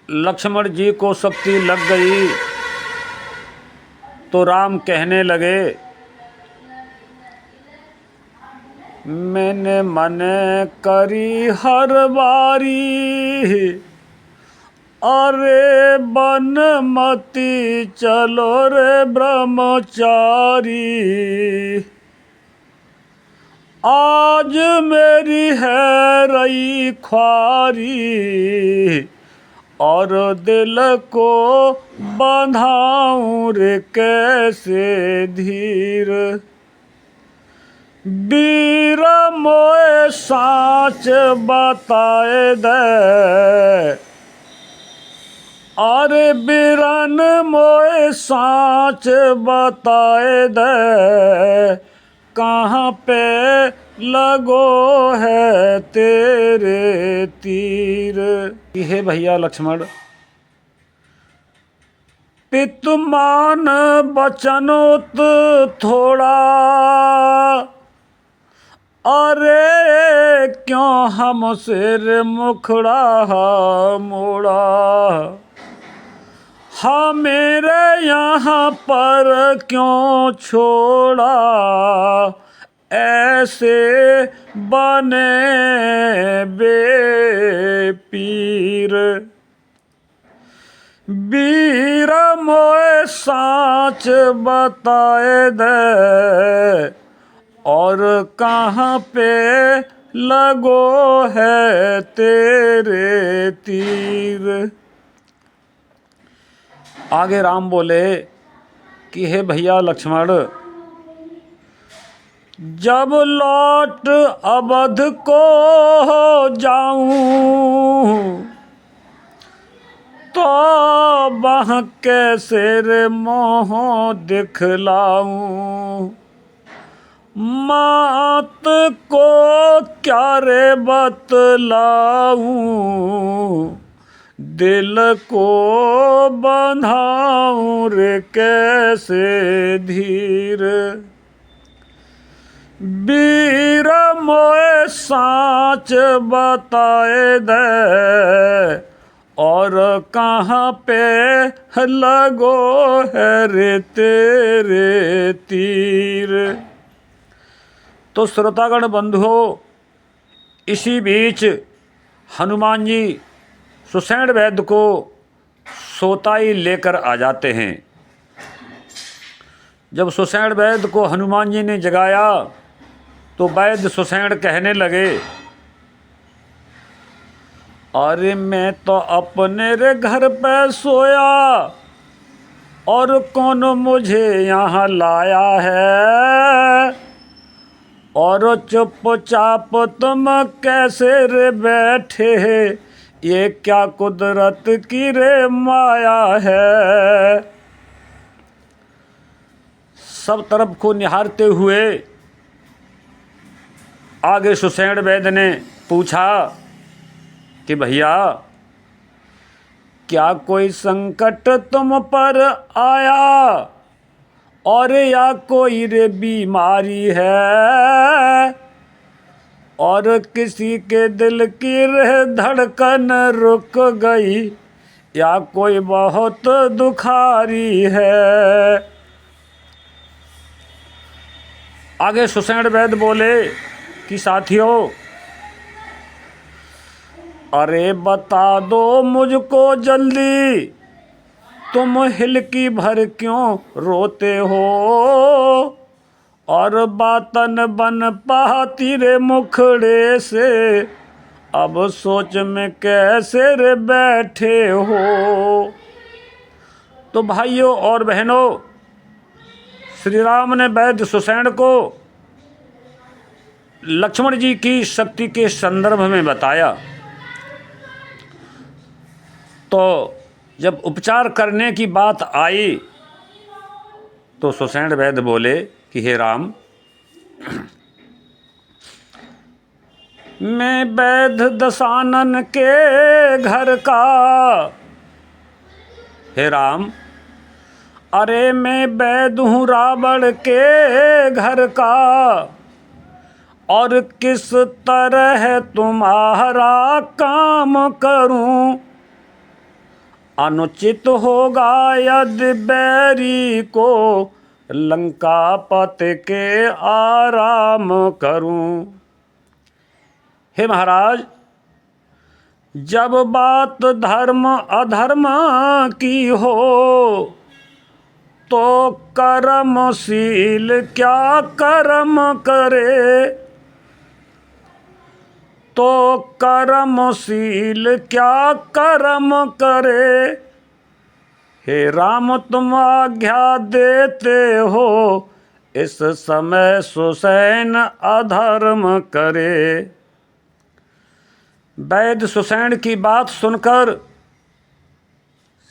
लक्ष्मण जी को शक्ति लग गई तो राम कहने लगे, मैंने मन करी हर बारी, अरे बनमती चलो रे ब्रह्मचारी। आज मेरी है रही ख्वारी, और दिल को बंधाऊं रे कैसे धीर। वीर मोए साच बताए दे, अरे बीरन मोए साच बताए दे, कहाँ पे लगो है तेरे तीर। हे भैया लक्ष्मण, पितुमान बचनोत थोड़ा, अरे क्यों हम सिर मुखड़ा मोड़ा। हाँ मेरे यहाँ पर क्यों छोड़ा, ऐसे बने बेपीर। वीर मोए साच बताए दे, और कहाँ पे लगो है तेरे तीर। आगे राम बोले कि हे भैया लक्ष्मण, जब लौट अवध को जाऊं, तो वहाँ कैसे रे मोह दिखलाऊं। मात को क्या रे बतलाऊं, दिल को बंधाऊं रे कैसे धीर। वीर मोए साच बताए दे, और कहाँ पे लगो है रे तेरे तीर। तो श्रोतागण बंधुओं, इसी बीच हनुमान जी सुषेण वैद्य को सोताई लेकर आ जाते हैं। जब सुषेण वैद्य को हनुमान जी ने जगाया तो वैद्य सुषेण कहने लगे, अरे मैं तो अपने रे घर पे सोया, और कौन मुझे यहाँ लाया है। और चुपचाप तुम कैसे रे बैठे, ये क्या कुदरत की रे माया है। सब तरफ को निहारते हुए आगे सुषेण वैद्य ने पूछा कि भैया क्या कोई संकट तुम पर आया, और या कोई रे बीमारी है। और किसी के दिल की रे धड़कन रुक गई, या कोई बहुत दुखारी है। आगे सुषेण वैद्य बोले कि साथियों, अरे बता दो मुझको जल्दी, तुम हिलकी भर क्यों रोते हो। और बातन बन पाती रे मुखड़े से, अब सोच में कैसे रे बैठे हो। तो भाइयों और बहनों, श्री राम ने वैद्य सुषेण को लक्ष्मण जी की शक्ति के संदर्भ में बताया। तो जब उपचार करने की बात आई तो सुषेण वैद्य बोले कि हे राम, मैं वैद्य दशानन के घर का। हे राम, अरे मैं वैद्य हूँ रावण के घर का, और किस तरह तुम्हारा काम करूं। अनुचित होगा यदि बैरी को लंका पति के आराम करूं। हे महाराज, जब बात धर्म अधर्म की हो तो कर्मशील क्या कर्म करे, तो कर्मशील क्या कर्म करे। हे राम तुम आज्ञा देते हो इस समय सुसैन अधर्म करे। वैद्य सुसैन की बात सुनकर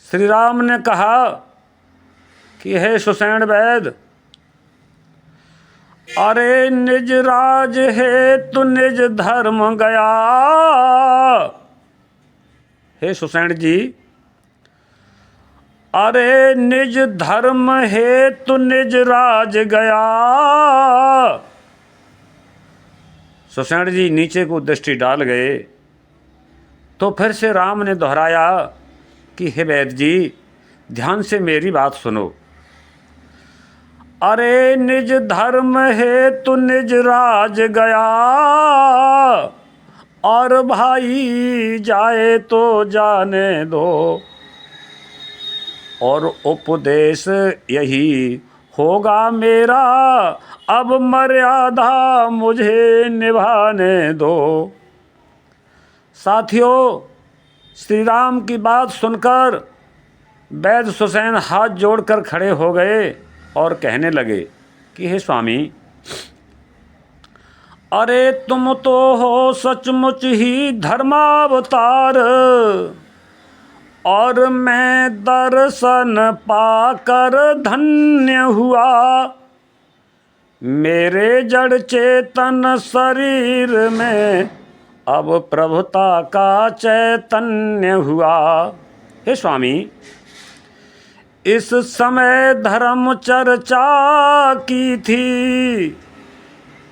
श्री राम ने कहा कि हे सुसैन वैद्य, अरे निज राज है तो निज धर्म गया। हे सुसैन जी, अरे निज धर्म है तो निज राज गया। सुसैन जी नीचे को दृष्टि डाल गए तो फिर से राम ने दोहराया कि हे वैद्य जी, ध्यान से मेरी बात सुनो। अरे निज धर्म है तो निज राज गया, और भाई जाए तो जाने दो, और उपदेश यही होगा मेरा, अब मर्यादा मुझे निभाने दो। साथियों, श्री राम की बात सुनकर वैद्य सुसैन हाथ जोड़कर खड़े हो गए और कहने लगे कि हे स्वामी, अरे तुम तो हो सचमुच ही धर्मावतार, और मैं दर्शन पाकर धन्य हुआ। मेरे जड़ चेतन शरीर में अब प्रभुता का चैतन्य हुआ। हे स्वामी, इस समय धर्म चर्चा की थी,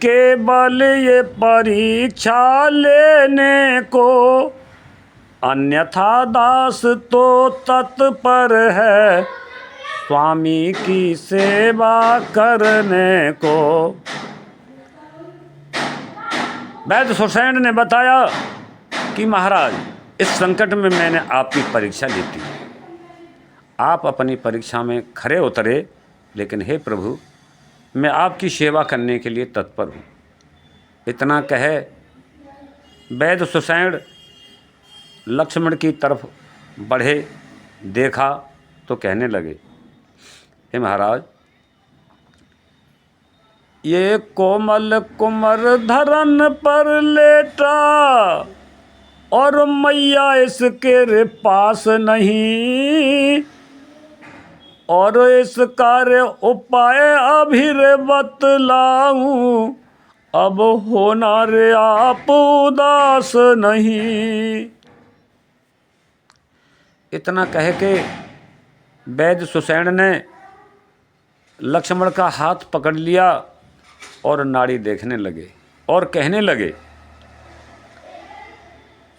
केवल ये परीक्षा लेने को, अन्यथा दास तो तत्पर है स्वामी की सेवा करने को। वैद्य सुसैन ने बताया कि महाराज, इस संकट में मैंने आपकी परीक्षा ली थी। आप अपनी परीक्षा में खरे उतरे, लेकिन हे प्रभु, मैं आपकी सेवा करने के लिए तत्पर हूँ। इतना कहे वैद्य सुसैन लक्ष्मण की तरफ बढ़े, देखा तो कहने लगे, हे महाराज, ये कोमल कुमर धरन पर लेटा, और मैया इसके पास नहीं, और इस कार्य उपाय अभी बतलाऊं, अब होना रे आप उदास नहीं। इतना कह के वैद्य सुसैन ने लक्ष्मण का हाथ पकड़ लिया और नाड़ी देखने लगे और कहने लगे,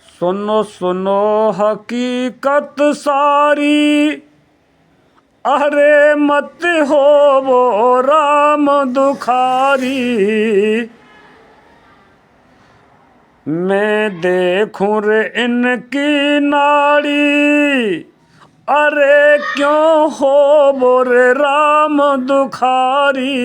सुनो सुनो हकीकत सारी, अरे मत हो वो राम दुखारी। मैं देखूं रे इनकी नाड़ी, अरे क्यों हो वो रे राम दुखारी।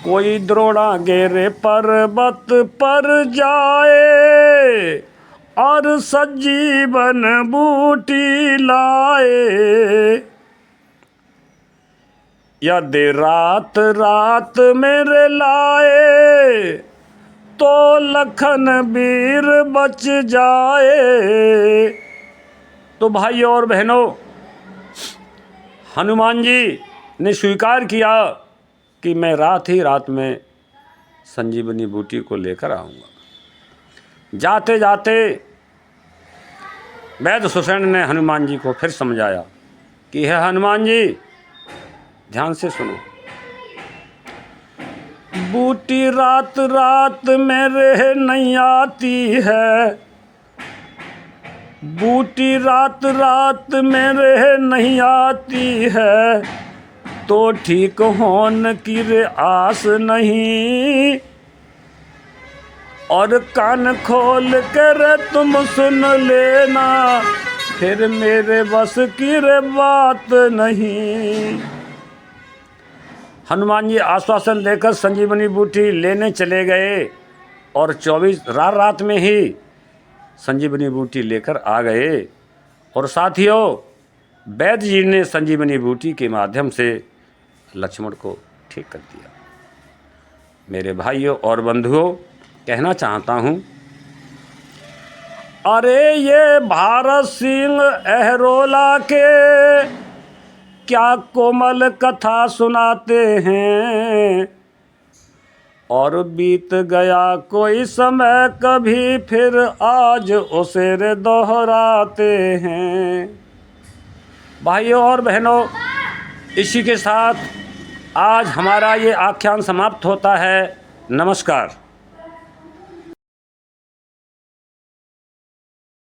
कोई द्रोड़ा गेरे पर्वत पर जाए, और सजीवन बूटी लाए। यदि रात रात मेरे लाए, तो लखन वीर बच जाए। तो भाइयों और बहनों, हनुमान जी ने स्वीकार किया कि मैं रात ही रात में संजीवनी बूटी को लेकर आऊँगा। जाते जाते वैद्य सुसैन ने हनुमान जी को फिर समझाया कि हे हनुमान जी, ध्यान से सुनो। बूटी रात रात मेरे नहीं आती है, बूटी रात रात मेरे नहीं आती है, तो ठीक होने की रे आस नहीं। और कान खोल कर तुम सुन लेना, फिर मेरे बस की रे बात नहीं। हनुमान जी आश्वासन देकर संजीवनी बूटी लेने चले गए और 24 रात में ही संजीवनी बूटी लेकर आ गए। और साथियों, वैद्य जी ने संजीवनी बूटी के माध्यम से लक्ष्मण को ठीक कर दिया। मेरे भाइयों और बंधुओं, कहना चाहता हूँ, अरे ये भारत सिंह अहरोला के क्या कोमल कथा सुनाते हैं। और बीत गया कोई समय कभी फिर आज उसे रे दोहराते हैं। भाइयों और बहनों, इसी के साथ आज हमारा ये आख्यान समाप्त होता है। नमस्कार।